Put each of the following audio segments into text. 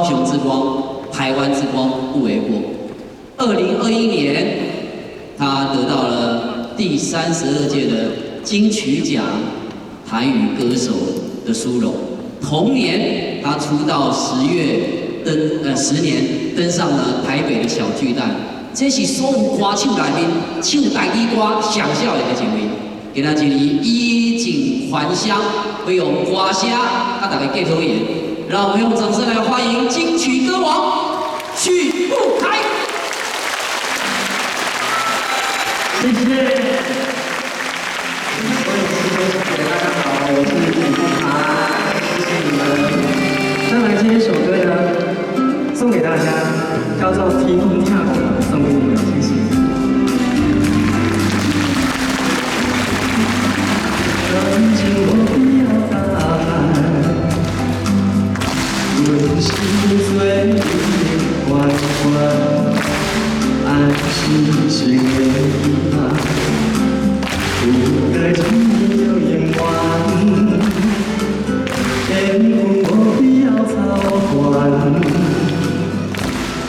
高雄之光、台湾之光不为过。2021年，他得到了第32届的金曲奖台语歌手的殊荣。同年，他出道10年登上了台北的小巨蛋。这是所有歌手内面唱台语歌上少年的一位。今仔日衣锦还乡，会用歌声甲大家介绍演。让我们用掌声来欢迎金曲歌王许富凯。谢谢。大家好，我是许富凯，谢谢你们。上来这一首歌呢，送给大家，叫做《天空跳舞》，送给你们，谢谢。感情我不要答案，阮心最缓缓，爱是情的遗憾，不该轻易就言完，天空我不要操惯，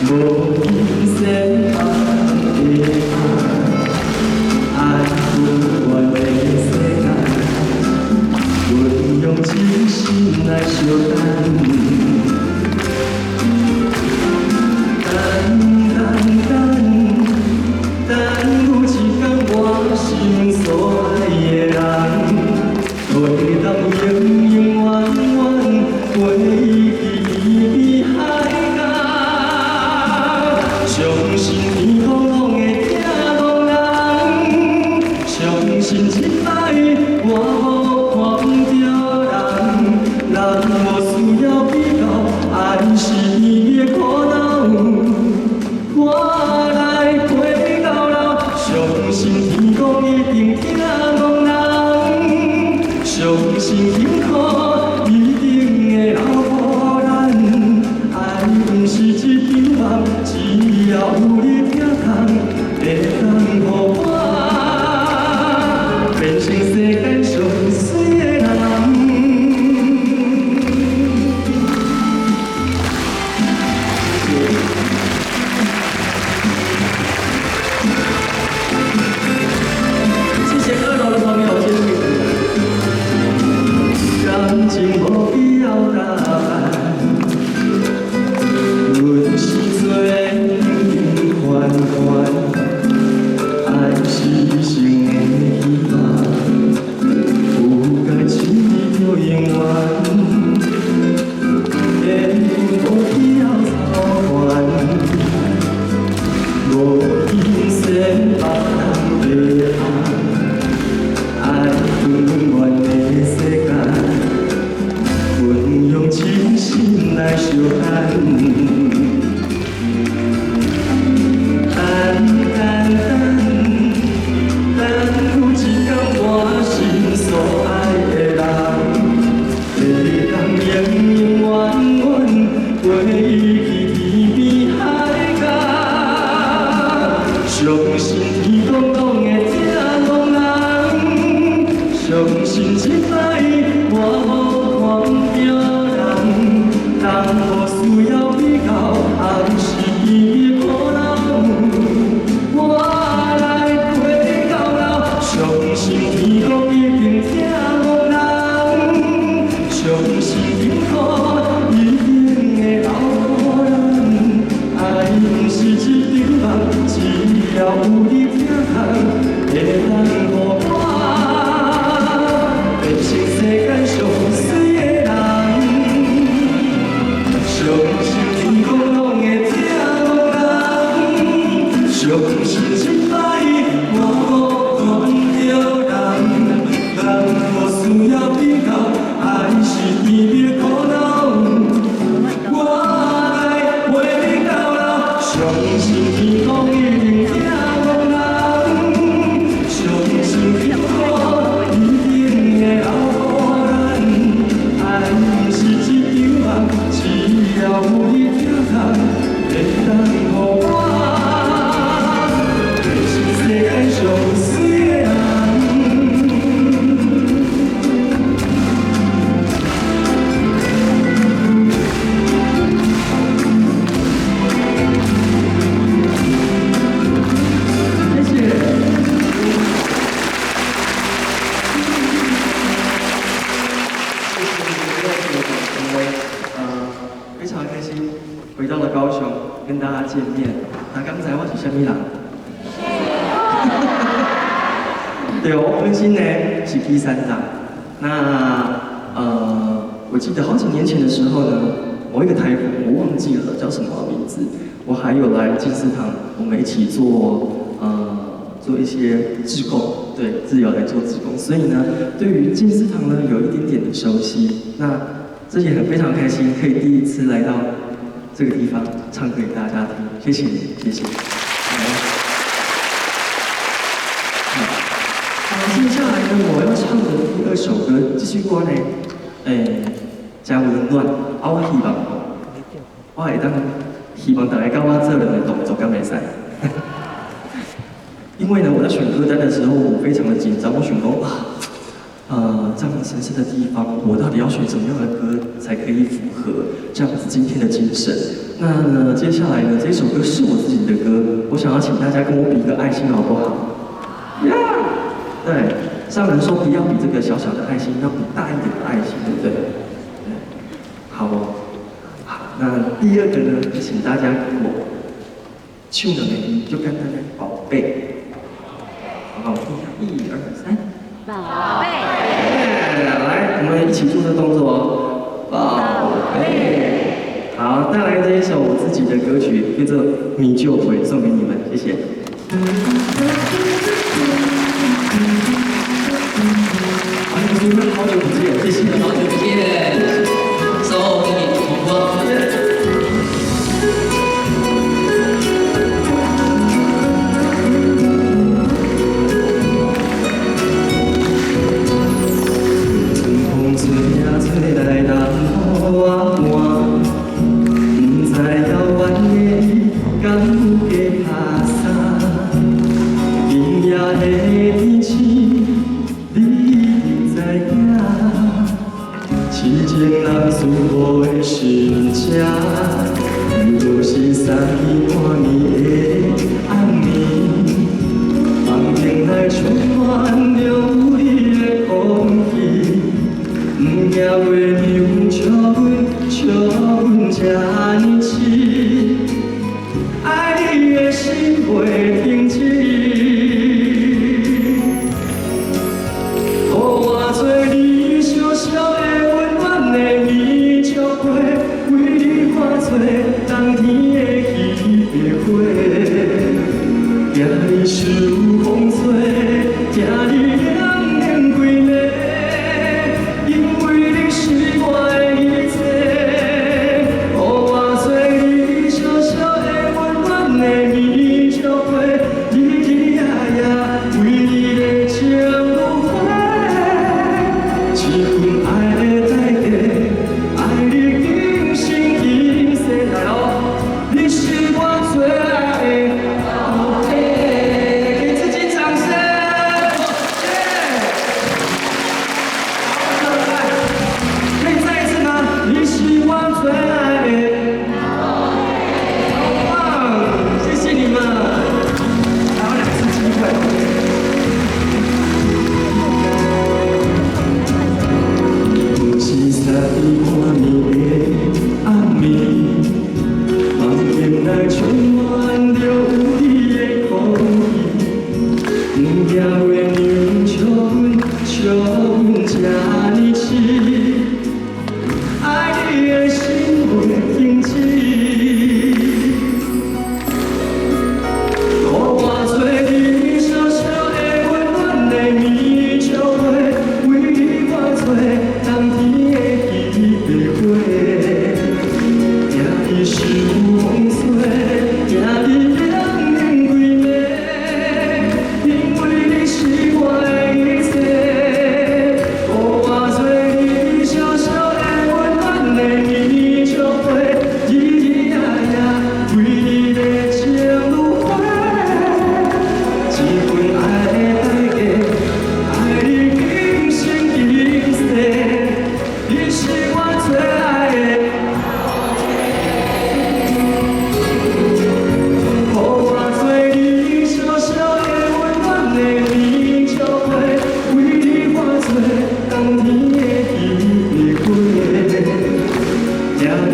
无因谁爱的爱不完的世界。用真心来相等，等有一天我心所爱的人，会当永永远远陪去海角。相信天空拢会听讲人，相信一摆我。人无需要比较，爱是伊的苦恼，我来陪到老。相信天公一定听讲人，相信幸福一定会留予咱。爱不是一场梦，只要有你听讲，会当予我变成世间上水的人。感情无必要答案，阮是最缓缓，爱是情的遗憾，不该轻易就言完，天空无必要操惯，无因谁把人的爱不完的世界。用真心来相等，等有一天我心所爱的人，会当永永远远陪去天边海角。相信天公拢会听讲人，相信一摆我无人无需要比较，爱是伊的苦恼，我来陪到老。相信天公一定听讲人，相信幸福。非常开心回到了高雄跟大家见面。那刚才我是什么人？对，我本身呢是第三长。那我记得好几年前的时候呢，某一个台风我忘记了叫什么名字，我还有来金丝堂，我们一起做一些志工，对，自由来做志工，所以呢，对于金丝堂呢有一点点的熟悉。那这也很非常开心，可以第一次来到这个地方唱歌给大家听，谢谢你，谢谢。接下来呢，我要唱的第二首歌，这首歌呢，真温暖，我希望我会当希望大家跟我做两个动作，敢袂使？因为呢，我在选歌单的时候，我非常的紧张，我想说这样神圣的地方，我到底要选什么样的歌才可以符合这样子今天的精神？那呢，接下来呢，这首歌是我自己的歌，我想要请大家跟我比一个爱心，好不好？对，上人说不要比这个小小的爱心，要比大一点的爱心，对不对？好哦，好，那第二个呢，请大家跟我唱两个音，就跟大家宝贝。好，一二三，宝贝。来，我们一起做这动作哦，宝贝。好，带来这一首我自己的歌曲，叫做《你就会》，送给你们，谢谢。欢迎你们，好久不见，谢谢，好久不见，稍后给你红包。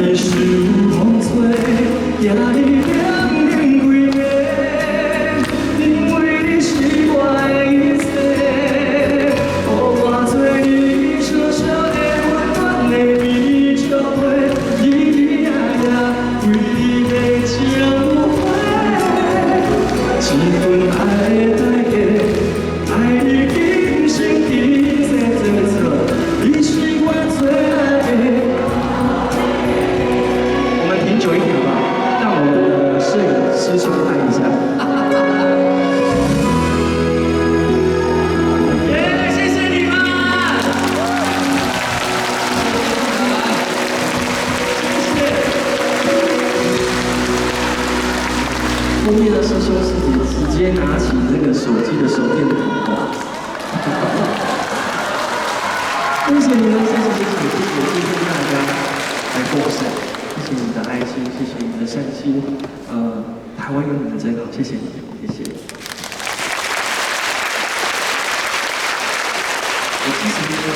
你受风吹，惊你冷冷几暝，因为你是我的一切，予我做你小小的温暖的美酒杯，日日夜夜为你来交换，一份爱的代价，爱你今生今世做错，你是我最爱的。我们停久一点吧，让我们的摄影师兄拍一下。耶，谢谢你们！后面的师兄师姐直接拿起那个手机的手电筒，谢谢你们，谢谢今天大家来共事，谢谢你们的爱心，谢谢你们的善心，台湾有你们真好，谢谢你们，谢谢。我其实跟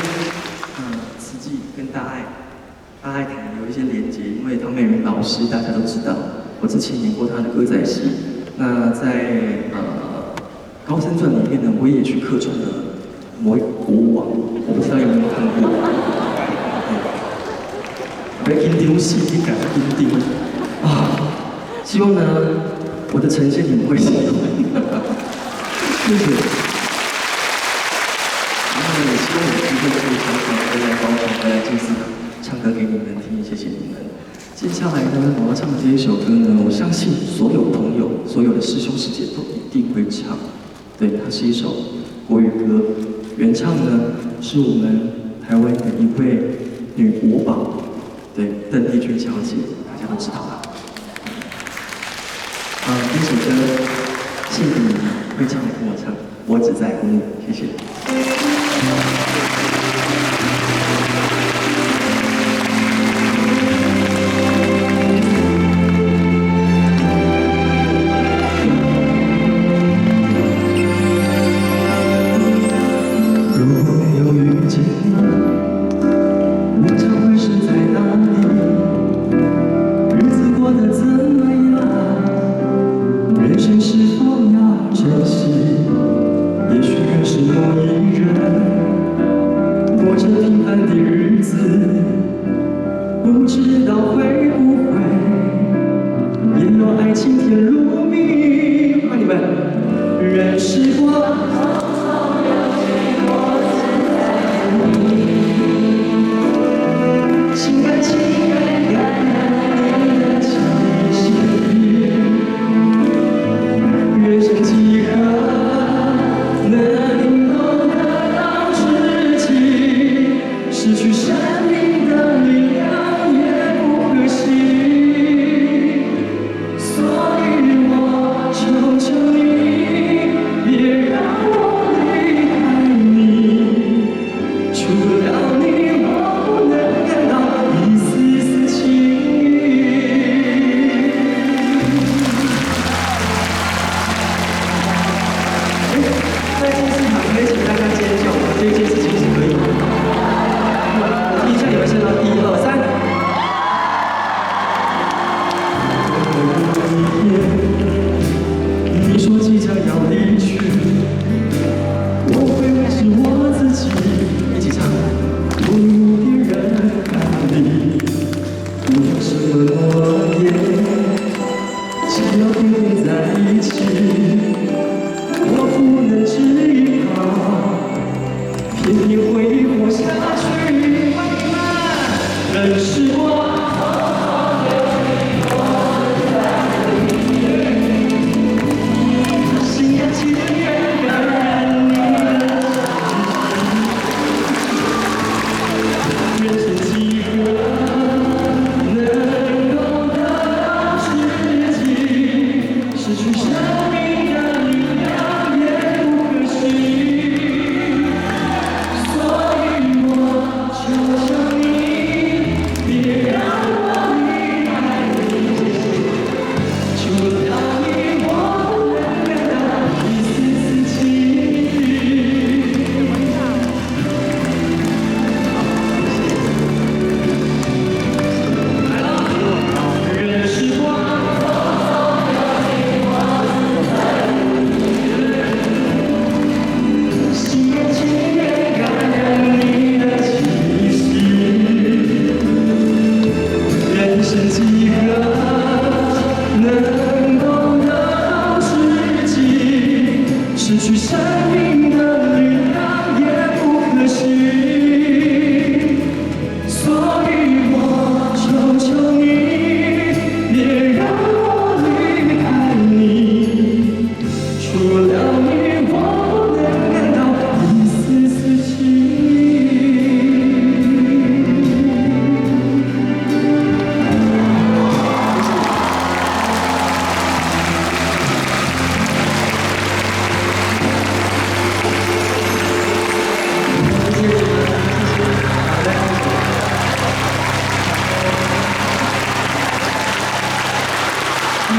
慈济跟大爱台有一些连结，因为唐美云老师大家都知道。我之前演过他的歌仔戏，那在高僧传里面呢，我也去客串了某一个国王，我不知道有没有看过。被金丢戏，你改金丢啊！希望呢，我的呈现你们会喜欢。谢谢。然后也希望有机会可以常常回来高雄，回来金丝堂唱歌给你们听，谢谢你们。接下来呢，我要唱的这一首歌呢，我相信所有朋友、所有的师兄师姐都一定会唱。对，它是一首国语歌，原唱呢是我们台湾的一位女国宝，对，邓丽君小姐，大家都知道吧？这首歌谢谢你们会唱跟我唱，我只在乎你，谢谢。人生是否要珍惜？也许可是某一人。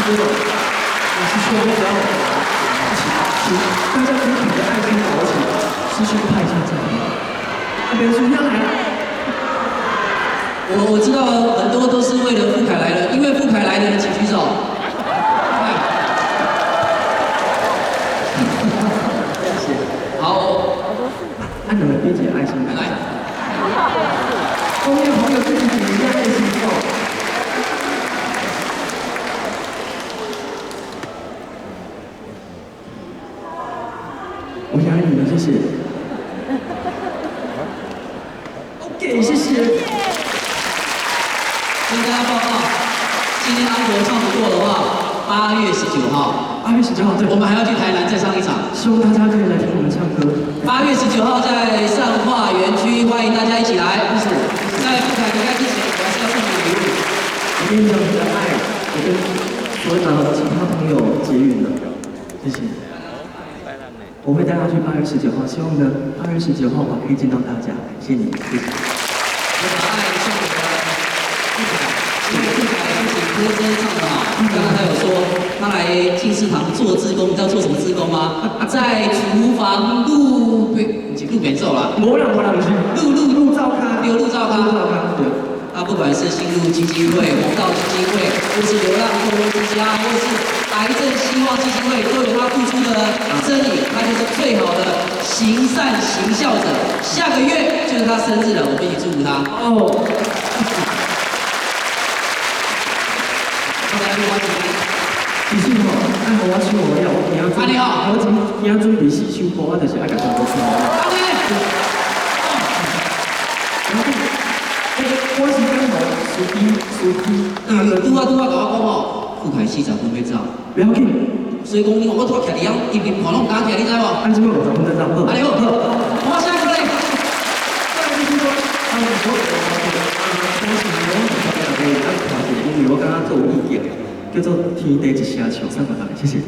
哥哥，我是需要不要请大家可以举着爱心搞起，师兄派一下这里。那边是要来了。我知道很多都是为了傅凯来的，因为傅凯来的，请举手。谢谢。好，按你们编辑爱心来。后面朋友自己点一下爱心哦。我压你们，谢谢。OK， 谢谢。跟大家报告，今天安国唱不过的话，8月19号，8月19号，对，我们还要去台南再上一场。希望大家可以来听我们唱歌。8月19号在上化园区，欢迎大家一起来。在傅凯离开之前，我还是要送你礼物。我跟你讲，你的爱，我跟所有的其他朋友结缘了，谢谢。我会带他去8月19号，希望呢8月19号我可以见到大家，感谢你，谢谢。我把爱送给了傅凯，因为傅凯不仅歌声唱得好，刚刚他有说他来进士堂做志工，你知道做什么志工吗？在厨房录免奏啦，没人是录照咖，有录照咖，对。啊，不管是新路基金会、红道基金会，或是流浪动物之家，或是癌症希望基金会，都有他付出的身影，他就是最好的行善行孝者。下个月就是他生日了，我们一起祝福他。哦。大家欢迎。其实吼，按我唱我了，我今仔你好，我今仔准备4首歌，我就是爱甲全部唱。我是跟我司机，拄啊甲我讲哦，傅凯40分要走，不要紧。所以讲你我拄徛伫遐，一边看拢敢徛，你知无？按这个50分钟到。安尼好，我下一个嘞。因为我刚刚做有意见，叫做天地一声笑300块，谢谢。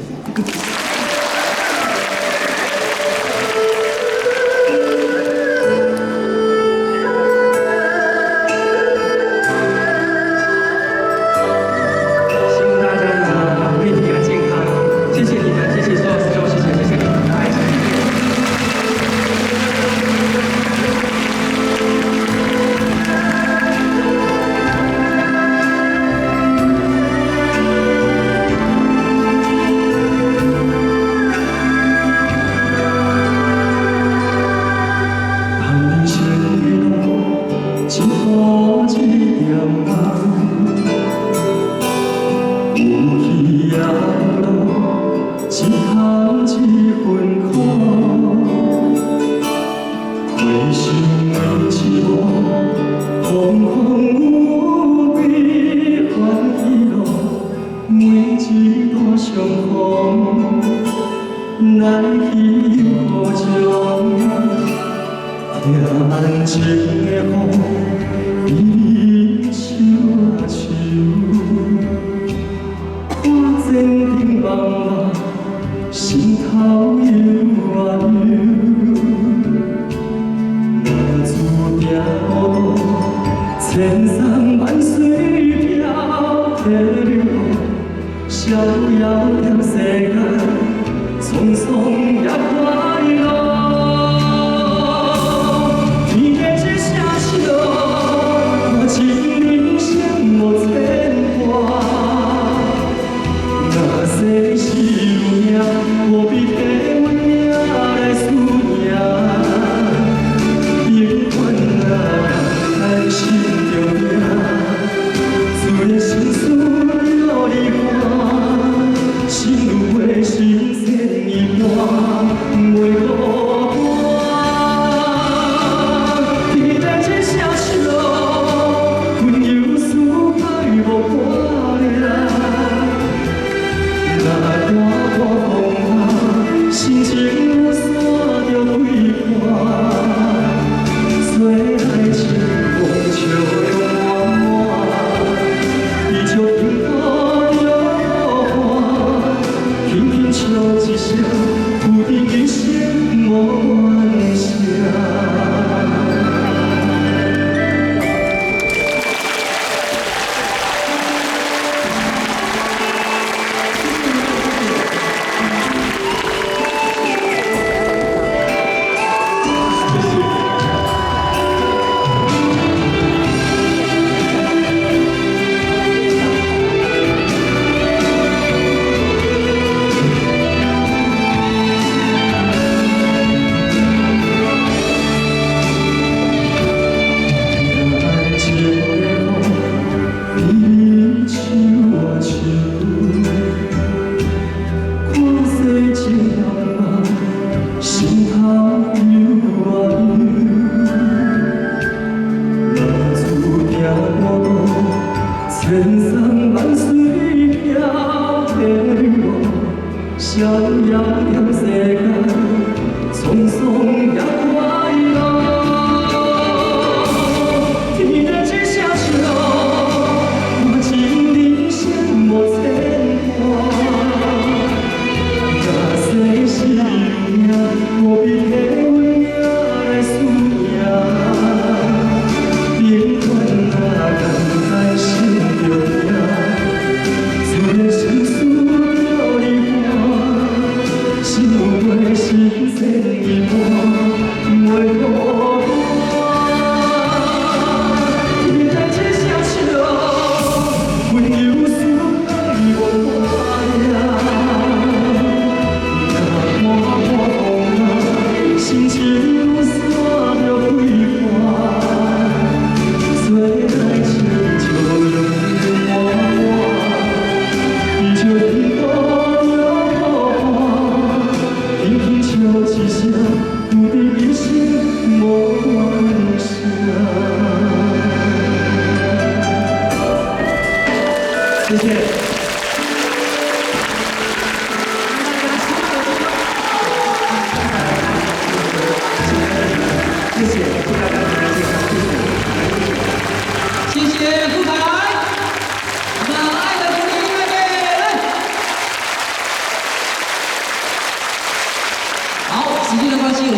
心如花，心线一段。人万水飘飞舞，逍遥在世间，匆匆。